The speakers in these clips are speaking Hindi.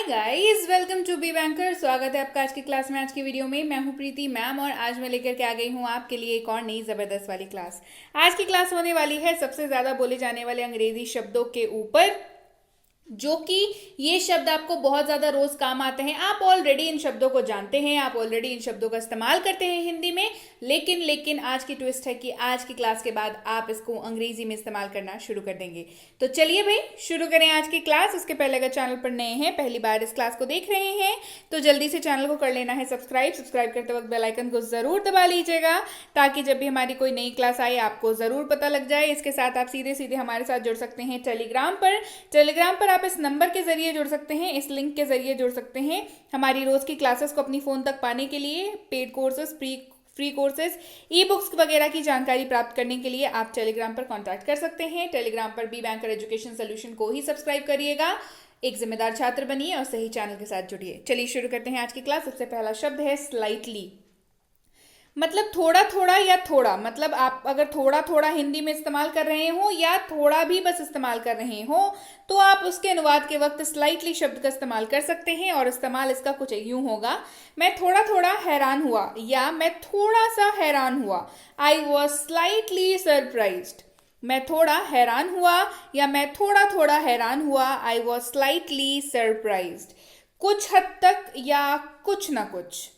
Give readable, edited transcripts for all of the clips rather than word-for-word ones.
Guys, welcome to be banker. स्वागत है आपका आज की क्लास में। आज की वीडियो में मैं हूं प्रीति मैम और आज मैं लेकर के आ गई हूं आपके लिए एक और नई ज़बरदस्त वाली क्लास। आज की क्लास होने वाली है सबसे ज़्यादा बोले जाने वाले अंग्रेजी शब्दों के ऊपर, जो कि ये शब्द आपको बहुत ज़्यादा रोज़ काम आते हैं। आप ऑलरेडी इन शब्दों को जानते हैं, आप ऑलरेडी इन शब्दों का इस्तेमाल करते हैं हिंदी में, लेकिन आज की ट्विस्ट है कि आज की क्लास के बाद आप इसको अंग्रेजी में इस्तेमाल करना शुरू कर देंगे। तो चलिए भाई शुरू करें आज की क्लास। उसके पहले अगर चैनल पर नए हैं, पहली बार इस क्लास को देख रहे हैं, तो जल्दी से चैनल को कर लेना है सब्सक्राइब करते वक्त बेल आइकन को ज़रूर दबा लीजिएगा, ताकि जब भी हमारी कोई नई क्लास आए आपको ज़रूर पता लग जाए। इसके साथ आप सीधे सीधे हमारे साथ जुड़ सकते हैं टेलीग्राम पर आप इस नंबर के जरिए जुड़ सकते हैं, इस लिंक के जरिए जुड़ सकते हैं। हमारी रोज की क्लासेस को अपनी फोन तक पाने के लिए, paid courses, free courses, e books वगैरह की जानकारी प्राप्त करने के लिए आप टेलीग्राम पर कांटेक्ट कर सकते हैं। टेलीग्राम पर बी बैंकर एजुकेशन सोल्यूशन को ही सब्सक्राइब करिएगा, एक जिम्मेदार छात्र बनिए और सही चैनल के साथ जुड़िए। चलिए शुरू करते हैं आज की क्लास। सबसे पहला शब्द है स्लाइटली। मतलब थोड़ा थोड़ा या थोड़ा, मतलब आप अगर थोड़ा थोड़ा हिंदी में इस्तेमाल कर रहे हो या थोड़ा भी बस इस्तेमाल कर रहे हो, तो आप उसके अनुवाद के वक्त स्लाइटली शब्द का इस्तेमाल कर सकते हैं। और इस्तेमाल इसका कुछ यूं होगा, मैं थोड़ा थोड़ा हैरान हुआ या मैं थोड़ा सा हैरान हुआ। I was slightly surprised. मैं थोड़ा हैरान हुआ या मैं थोड़ा थोड़ा हैरान हुआ। I was slightly surprised. कुछ हद तक या कुछ ना कुछ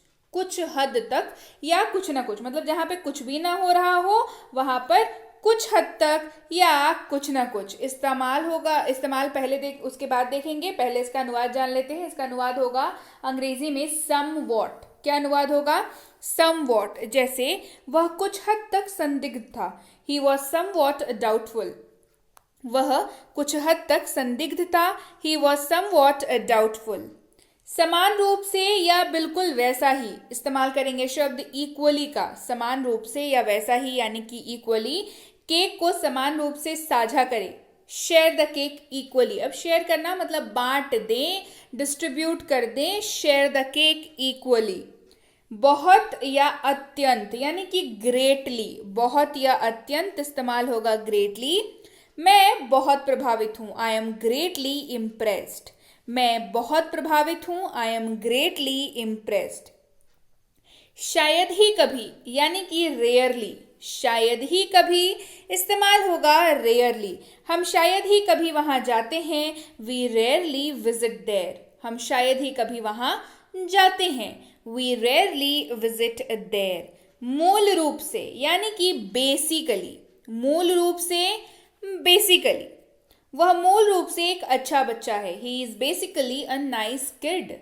हद तक या कुछ ना कुछ, मतलब जहां पे कुछ भी ना हो रहा हो वहां पर कुछ हद तक या कुछ ना कुछ इस्तेमाल होगा। इस्तेमाल पहले उसके बाद देखेंगे। पहले इसका अनुवाद जान लेते हैं। इसका अनुवाद होगा अंग्रेजी में समवॉट। क्या अनुवाद होगा? समवॉट। जैसे वह कुछ हद तक संदिग्ध था। He was somewhat doubtful. वह कुछ हद तक संदिग्ध था। He was somewhat doubtful. समान रूप से या बिल्कुल वैसा ही इस्तेमाल करेंगे शब्द इक्वली का। समान रूप से या वैसा ही यानी कि इक्वली। केक को समान रूप से साझा करें। Share the cake equally. अब शेयर करना मतलब बांट दें, डिस्ट्रीब्यूट कर दें। Share the cake equally. बहुत या अत्यंत यानी कि ग्रेटली। बहुत या अत्यंत इस्तेमाल होगा ग्रेटली। मैं बहुत प्रभावित हूं। I am greatly impressed. मैं बहुत प्रभावित हूं। I am greatly impressed. शायद ही कभी यानी कि रेयरली। शायद ही कभी इस्तेमाल होगा रेयरली। हम शायद ही कभी वहां जाते हैं। We rarely visit there. हम शायद ही कभी वहां जाते हैं। We rarely visit there. मूल रूप से यानी कि बेसिकली। मूल रूप से बेसिकली। वह मूल रूप से एक अच्छा बच्चा है। He is basically a nice kid.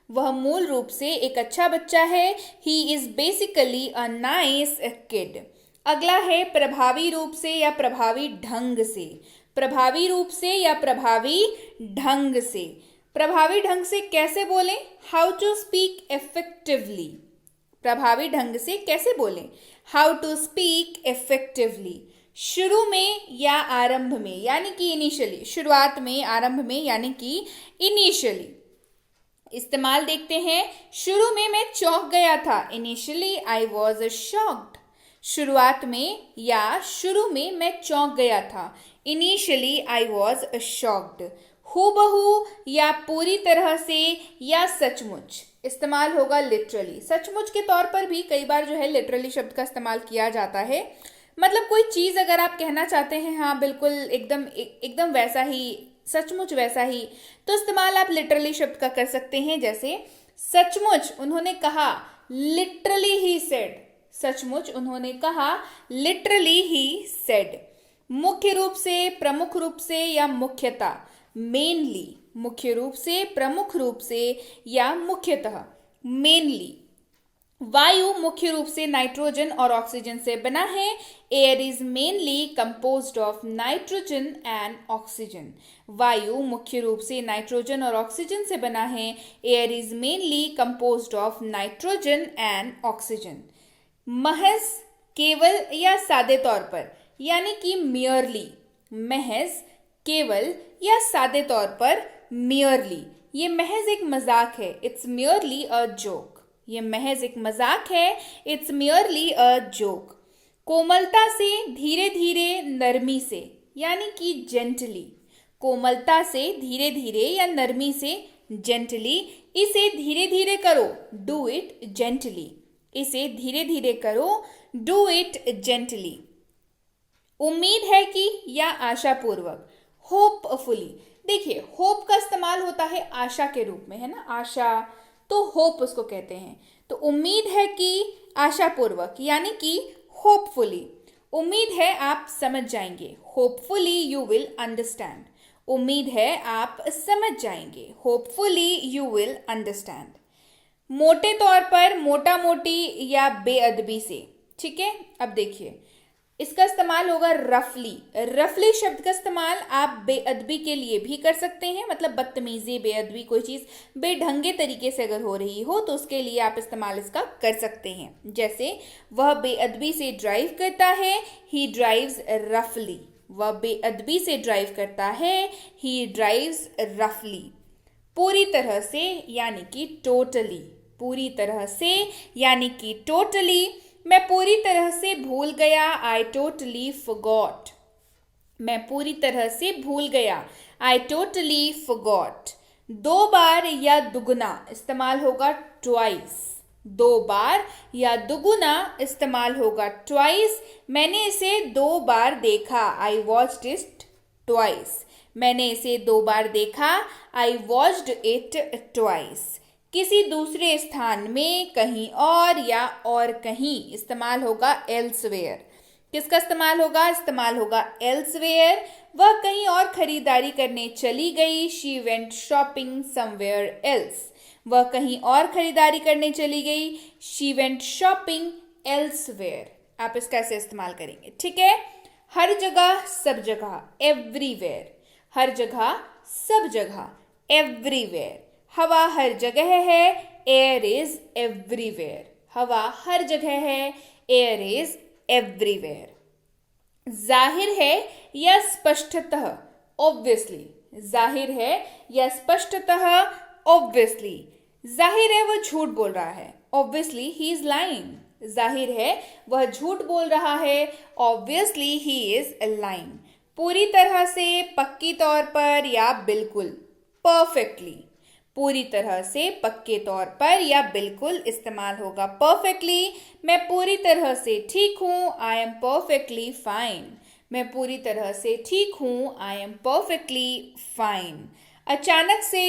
वह मूल रूप से एक अच्छा बच्चा है। He is basically a nice kid. अगला है प्रभावी रूप से या प्रभावी ढंग से। प्रभावी रूप से या प्रभावी ढंग से। प्रभावी ढंग से कैसे बोलें? How to speak effectively. प्रभावी ढंग से कैसे बोलें? How to speak effectively. शुरू में या आरंभ में यानी कि इनिशियली। शुरुआत में, आरंभ में यानी कि इनिशियली। इस्तेमाल देखते हैं। शुरू में मैं चौंक गया था। Initially I was shocked. शुरुआत में या शुरू में मैं चौंक गया था। Initially I was shocked. हूबहू या पूरी तरह से या सचमुच। इस्तेमाल होगा लिटरली। सचमुच के तौर पर भी कई बार जो है लिटरली शब्द का इस्तेमाल किया जाता है। मतलब कोई चीज़ अगर आप कहना चाहते हैं, हाँ बिल्कुल एकदम वैसा ही, सचमुच वैसा ही, तो इस्तेमाल आप लिटरली शब्द का कर सकते हैं। जैसे सचमुच उन्होंने कहा, लिटरली ही सेड। सचमुच उन्होंने कहा, लिटरली ही सेड। मुख्य रूप से, प्रमुख रूप से या मुख्यतः। मेनली। मुख्य रूप से, प्रमुख रूप से या मुख्यतः। मेनली। वायु मुख्य रूप से नाइट्रोजन और ऑक्सीजन से बना है। Air is mainly composed of nitrogen and oxygen. वायु मुख्य रूप से नाइट्रोजन और ऑक्सीजन से बना है। Air is mainly composed of nitrogen and oxygen. महज, केवल या सादे तौर पर यानी कि मियरली। महज, केवल या सादे तौर पर मियरली। ये महज एक मजाक है। It's merely a joke. ये महज एक मजाक है। It's merely a joke. कोमलता से, धीरे धीरे, नरमी से यानी कि जेंटली। कोमलता से, धीरे धीरे या नरमी से जेंटली। इसे धीरे धीरे करो, डू इट जेंटली। इसे धीरे धीरे करो, डू इट जेंटली। उम्मीद है कि या आशापूर्वक, होपफुली। देखिए होप का इस्तेमाल होता है आशा के रूप में, है ना, आशा, तो होप उसको कहते हैं। तो उम्मीद है कि आशापूर्वक यानी कि होपफुली। उम्मीद है आप समझ जाएंगे, होपफुली यू विल अंडरस्टैंड। उम्मीद है आप समझ जाएंगे, होपफुली यू विल अंडरस्टैंड। मोटे तौर पर, मोटा मोटी या बेअदबी से। ठीक है, अब देखिए इसका इस्तेमाल होगा रफली। रफली शब्द का इस्तेमाल आप बेअदबी के लिए भी कर सकते हैं, मतलब बदतमीजी, बेअदबी, कोई चीज बेढंगे तरीके से अगर हो रही हो तो उसके लिए आप इस्तेमाल इसका कर सकते हैं। जैसे वह बेअदबी से ड्राइव करता है, ही ड्राइव्स रफली। वह बेअदबी से ड्राइव करता है, ही ड्राइव्स रफली। पूरी तरह से यानी कि टोटली। पूरी तरह से यानी कि टोटली। मैं पूरी तरह से भूल गया, आई टोटली फॉरगॉट। मैं पूरी तरह से भूल गया, आई टोटली फॉरगॉट। दो बार या दुगुना इस्तेमाल होगा ट्वाइस। दो बार या दुगुना इस्तेमाल होगा ट्वाइस। मैंने इसे 2 बार देखा, आई वॉच्ड इट ट्वाइस। मैंने इसे 2 बार देखा, आई वॉच्ड इट ट्वाइस। किसी दूसरे स्थान में, कहीं और या और कहीं इस्तेमाल होगा एल्सवेयर। किसका इस्तेमाल होगा? इस्तेमाल होगा एल्सवेयर। वह कहीं और खरीदारी करने चली गई, she went shopping somewhere else. वह कहीं और खरीदारी करने चली गई, शी वेंट शॉपिंग एल्सवेयर। आप इसका ऐसे इस्तेमाल करेंगे, ठीक है। हर जगह, सब जगह, एवरीवेयर। हर जगह, सब जगह, एवरीवेयर। हवा हर जगह है, एयर इज एवरीवेयर। हवा हर जगह है, एयर इज एवरीवेयर। जाहिर है या स्पष्टतः, ऑब्वियसली। जाहिर है या स्पष्टतः, ऑब्वियसली। जाहिर है वह झूठ बोल रहा है, ऑब्वियसली ही इज लाइंग। जाहिर है वह झूठ बोल रहा है, ऑब्वियसली ही इज लाइंग। पूरी तरह से, पक्की तौर पर या बिल्कुल, परफेक्टली। पूरी तरह से, पक्के तौर पर या बिल्कुल इस्तेमाल होगा परफेक्टली। मैं पूरी तरह से ठीक हूं, आई एम परफेक्टली फाइन। मैं पूरी तरह से ठीक हूं, आई एम परफेक्टली फाइन। अचानक से,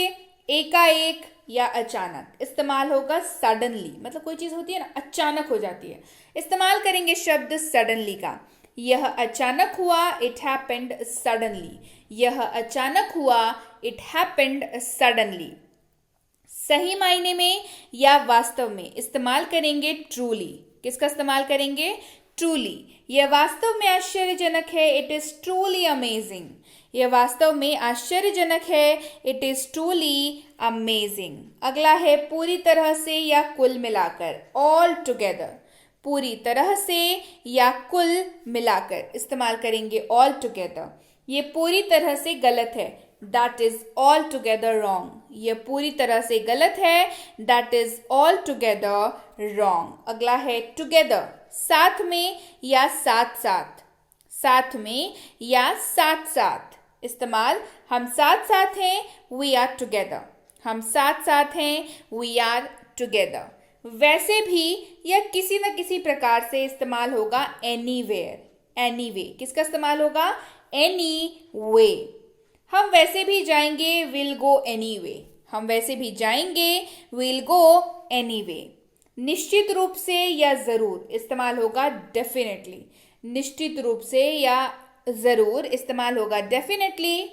एकाएक या अचानक इस्तेमाल होगा सडनली। मतलब कोई चीज होती है ना, अचानक हो जाती है, इस्तेमाल करेंगे शब्द सडनली का। यह अचानक हुआ, इट हैपेंड सडनली। यह अचानक हुआ, इट हैपेंड सडनली। सही मायने में या वास्तव में इस्तेमाल करेंगे ट्रूली। किसका इस्तेमाल करेंगे? ट्रूली। यह वास्तव में आश्चर्यजनक है, इट इज ट्रूली अमेजिंग। यह वास्तव में आश्चर्यजनक है, इट इज ट्रूली अमेजिंग। अगला है पूरी तरह से या कुल मिलाकर, ऑल टुगेदर। पूरी तरह से या कुल मिलाकर इस्तेमाल करेंगे ऑल टुगेदर। ये पूरी तरह से गलत है, that is all together wrong. ये पूरी तरह से गलत है, that is all together wrong. अगला है टुगेदर, साथ में या साथ साथ। साथ में या साथ साथ इस्तेमाल, हम साथ साथ हैं, वी आर टुगेदर। हम साथ साथ हैं, वी आर टुगेदर। वैसे भी या किसी न किसी प्रकार से इस्तेमाल होगा एनीवेयर। एनीवे किसका इस्तेमाल होगा? Any way. हम वैसे भी जाएंगे, विल गो एनीवे। हम वैसे भी जाएंगे, विल गो एनीवे। निश्चित रूप से या जरूर इस्तेमाल होगा डेफिनेटली। निश्चित रूप से या जरूर इस्तेमाल होगा डेफिनेटली।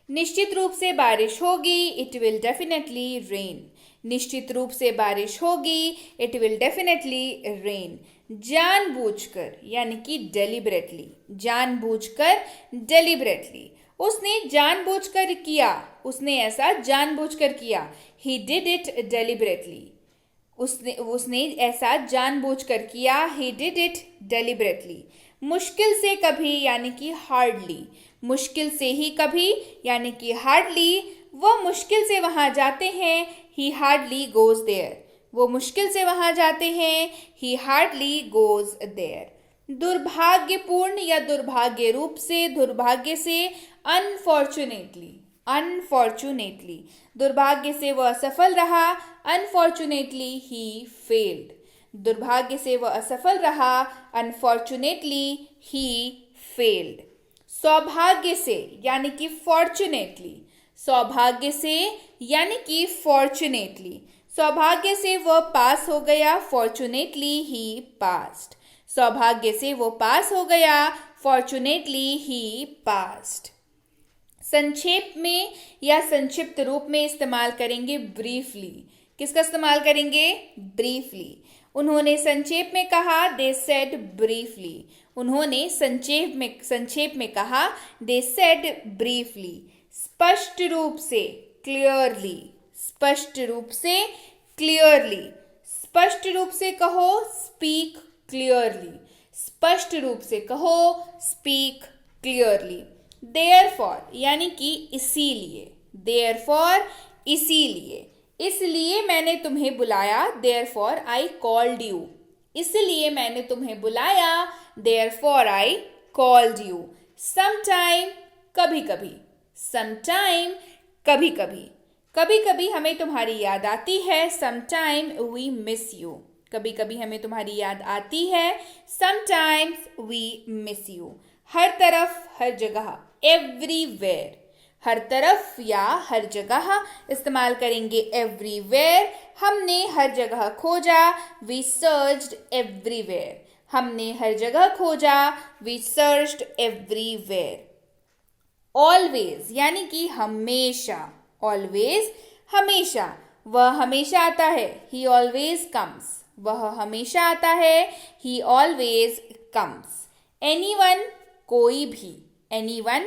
निश्चित रूप से बारिश होगी, इट विल डेफिनेटली रेन। निश्चित रूप से बारिश होगी, इट विल डेफिनेटली रेन। जानबूझकर यानी कि डेलिबरेटली। जानबूझकर, डेलिबरेटली। उसने जानबूझकर किया, उसने ऐसा जानबूझकर किया, ही डिड इट डेलिबरेटली। उसने ऐसा जानबूझकर किया, ही डिड इट डेलिबरेटली। मुश्किल से कभी यानी कि हार्डली। मुश्किल से ही कभी यानी कि हार्डली। वो मुश्किल से वहां जाते हैं, ही हार्डली गोज देयर। वो मुश्किल से वहां जाते हैं, ही हार्डली गोज देयर। दुर्भाग्यपूर्ण या दुर्भाग्य रूप से, दुर्भाग्य से, अनफॉर्चुनेटली। अनफॉर्चुनेटली, दुर्भाग्य से वह असफल रहा, अनफॉर्चुनेटली ही फेल्ड, दुर्भाग्य से वह असफल रहा, अनफॉर्चुनेटली ही फेल्ड। सौभाग्य से यानी कि फॉर्चुनेटली, सौभाग्य से यानी कि फॉर्चुनेटली, सौभाग्य से वह पास हो गया, फॉर्चुनेटली ही पास्ड, सौभाग्य से वो पास हो गया, फॉर्चुनेटली ही पास्ड। संक्षेप में या संक्षिप्त रूप में इस्तेमाल करेंगे ब्रीफली। किसका इस्तेमाल करेंगे? ब्रीफली। उन्होंने संक्षेप में कहा, दे सेड ब्रीफली, उन्होंने संक्षेप में कहा, दे सेड ब्रीफली। स्पष्ट रूप से, क्लियरली, स्पष्ट रूप से, क्लियरली, स्पष्ट रूप से कहो, स्पीक क्लियरली, स्पष्ट रूप से कहो, स्पीक क्लियरली। देयरफॉर यानी कि इसीलिए, देयरफॉर इसीलिए, इसलिए मैंने तुम्हें बुलाया, देयरफॉर आई कॉल्ड यू, इसलिए मैंने तुम्हें बुलाया, therefore I called you. Sometime कभी कभी, समटाइम कभी कभी, कभी कभी हमें तुम्हारी याद आती है, समटाइम वी मिस यू, कभी कभी हमें तुम्हारी याद आती है, समटाइम्स वी मिस यू। हर तरफ, हर जगह, एवरीवेयर, हर तरफ या हर जगह इस्तेमाल करेंगे एवरीवेयर। हमने हर जगह खोजा, वी सर्च्ड एवरीवेयर, हमने हर जगह खोजा, वी सर्च्ड एवरीवेयर। ऑलवेज यानी कि हमेशा, ऑलवेज हमेशा, वह हमेशा आता है, ही ऑलवेज कम्स, वह हमेशा आता है, ही ऑलवेज कम्स। एनीवन कोई भी, एनीवन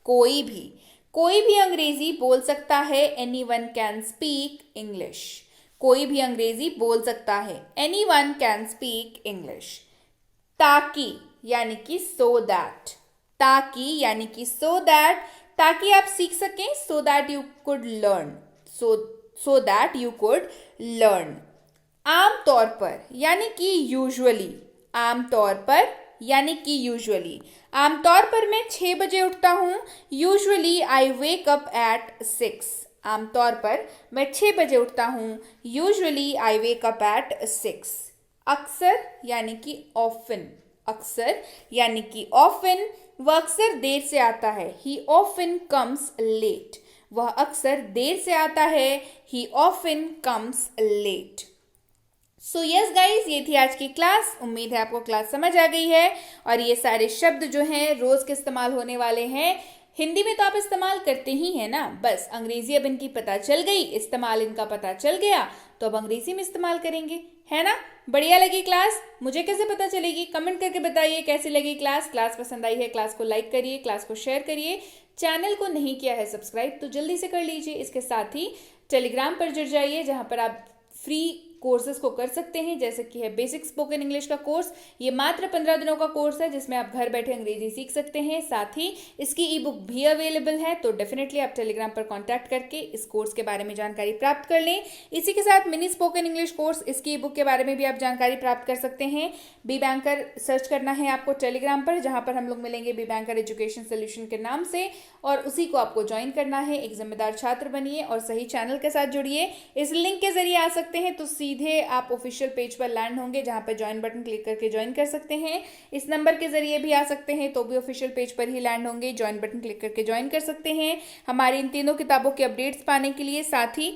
कोई भी, कोई भी अंग्रेजी बोल सकता है, एनीवन कैन स्पीक इंग्लिश, कोई भी अंग्रेजी बोल सकता है, एनीवन कैन स्पीक इंग्लिश। ताकि यानी कि सो दैट, ताकि यानी कि सो दैट, ताकि आप सीख सकें, so that you could learn, so that you could learn. आमतौर पर यानी कि यूजुअली, आमतौर पर यानी कि यूजुअली, आमतौर पर मैं 6 बजे उठता हूँ, usually I wake up at 6, आमतौर पर मैं 6 बजे उठता हूँ, usually I wake up at 6। अक्सर यानी कि ऑफन, अक्सर यानी कि ऑफन, वह अक्सर देर से आता है, ही ऑफन कम्स लेट, वह अक्सर देर से आता है, he often comes late. So yes guys, ये थी आज की क्लास। उम्मीद है आपको क्लास समझ आ गई है। और ये सारे शब्द जो हैं रोज के इस्तेमाल होने वाले हैं। हिंदी में तो आप इस्तेमाल करते ही हैं ना, बस अंग्रेजी अब इनकी पता चल गई, इस्तेमाल इनका पता चल गया, तो अब अंग्रेजी में इस्तेमाल करेंगे, है ना। बढ़िया लगी क्लास? मुझे कैसे पता चलेगी? कमेंट करके बताइए कैसी लगी क्लास। क्लास पसंद आई है, क्लास को लाइक करिए, क्लास को शेयर करिए। चैनल को नहीं किया है सब्सक्राइब तो जल्दी से कर लीजिए। इसके साथ ही टेलीग्राम पर जुड़ जाइए, जहां पर आप फ्री कोर्सेज को कर सकते हैं, जैसे कि है बेसिक स्पोकन इंग्लिश का कोर्स। ये मात्र 15 दिनों का कोर्स है, जिसमें आप घर बैठे अंग्रेजी सीख सकते हैं। साथ ही इसकी ई बुक भी अवेलेबल है, तो डेफिनेटली आप टेलीग्राम पर कांटेक्ट करके इस कोर्स के बारे में जानकारी प्राप्त कर लें। इसी के साथ मिनी स्पोकन इंग्लिश कोर्स, इसकी ई बुक के बारे में भी आप जानकारी प्राप्त कर सकते हैं। बी बैंकर सर्च करना है आपको टेलीग्राम पर, जहां पर हम लोग मिलेंगे बी बैंकर एजुकेशन सोल्यूशन के नाम से, और उसी को आपको ज्वाइन करना है। एक जिम्मेदार छात्र बनिए और सही चैनल के साथ जुड़िए। इस लिंक के जरिए आ सकते हैं तो सीधे आप ऑफिशियल पेज पर लैंड होंगे, जहां पर ज्वाइन बटन क्लिक करके ज्वाइन कर सकते हैं। इस नंबर के जरिए भी आ सकते हैं तो भी ऑफिशियल पेज पर ही लैंड होंगे, ज्वाइन बटन क्लिक करके ज्वाइन कर सकते हैं। हमारी इन तीनों किताबों के अपडेट्स पाने के लिए, साथ ही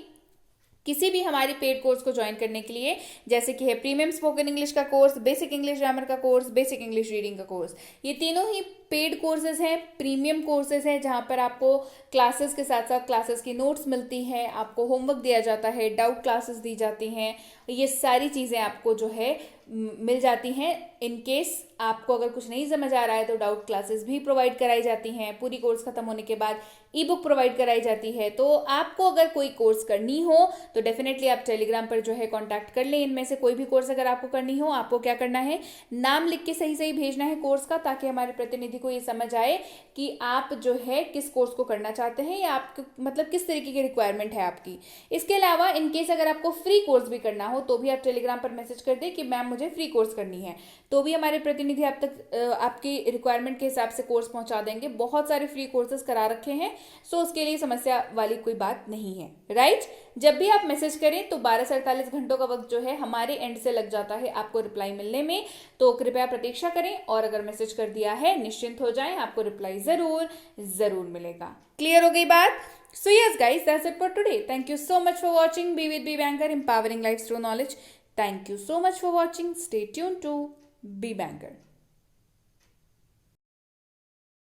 किसी भी हमारी पेड कोर्स को ज्वाइन करने के लिए, जैसे कि है प्रीमियम स्पोकन इंग्लिश का कोर्स, बेसिक इंग्लिश ग्रामर का कोर्स, बेसिक इंग्लिश रीडिंग का कोर्स, ये तीनों ही पेड कोर्सेज हैं, प्रीमियम कोर्सेज हैं, जहां पर आपको क्लासेस के साथ साथ क्लासेस की नोट्स मिलती हैं, आपको होमवर्क दिया जाता है, डाउट क्लासेस दी जाती हैं, ये सारी चीज़ें आपको जो है मिल जाती हैं। इन केस आपको अगर कुछ नहीं समझ आ रहा है तो डाउट क्लासेस भी प्रोवाइड कराई जाती हैं। पूरी कोर्स खत्म होने के बाद ई बुक प्रोवाइड कराई जाती है। तो आपको अगर कोई कोर्स करनी हो तो डेफिनेटली आप टेलीग्राम पर जो है कांटेक्ट कर लें। इनमें से कोई भी कोर्स अगर आपको करनी हो, आपको क्या करना है, नाम लिख के सही सही भेजना है कोर्स का, ताकि हमारे प्रतिनिधि को ये समझ आए कि आप जो है किस कोर्स को करना चाहते हैं, या आप मतलब किस तरीके की रिक्वायरमेंट है आपकी। इसके अलावा इनकेस अगर आपको फ्री कोर्स भी करना हो तो भी आप टेलीग्राम पर मैसेज कर दें कि मैम मुझे फ्री कोर्स करनी है तो भी हमारे प्रतिनिधि आप तक आपकी रिक्वायरमेंट के हिसाब से कोर्स पहुंचा देंगे। बहुत सारे फ्री कोर्सेज करा रखे हैं, सो उसके लिए समस्या वाली कोई बात नहीं है, राइट। जब भी आप मैसेज करें तो 12 से 48 घंटों का वक्त जो है हमारे एंड से लग जाता है आपको रिप्लाई मिलने में, तो कृपया प्रतीक्षा करें और अगर मैसेज कर दिया है निश्चिंत हो जाएं, आपको रिप्लाई जरूर मिलेगा। क्लियर हो गई बात? So yes guys, that's it for today. Thank you so much for watching. Be with Be Banker, empowering lives through knowledge. Thank you so much for watching. Stay tuned to Be Banker.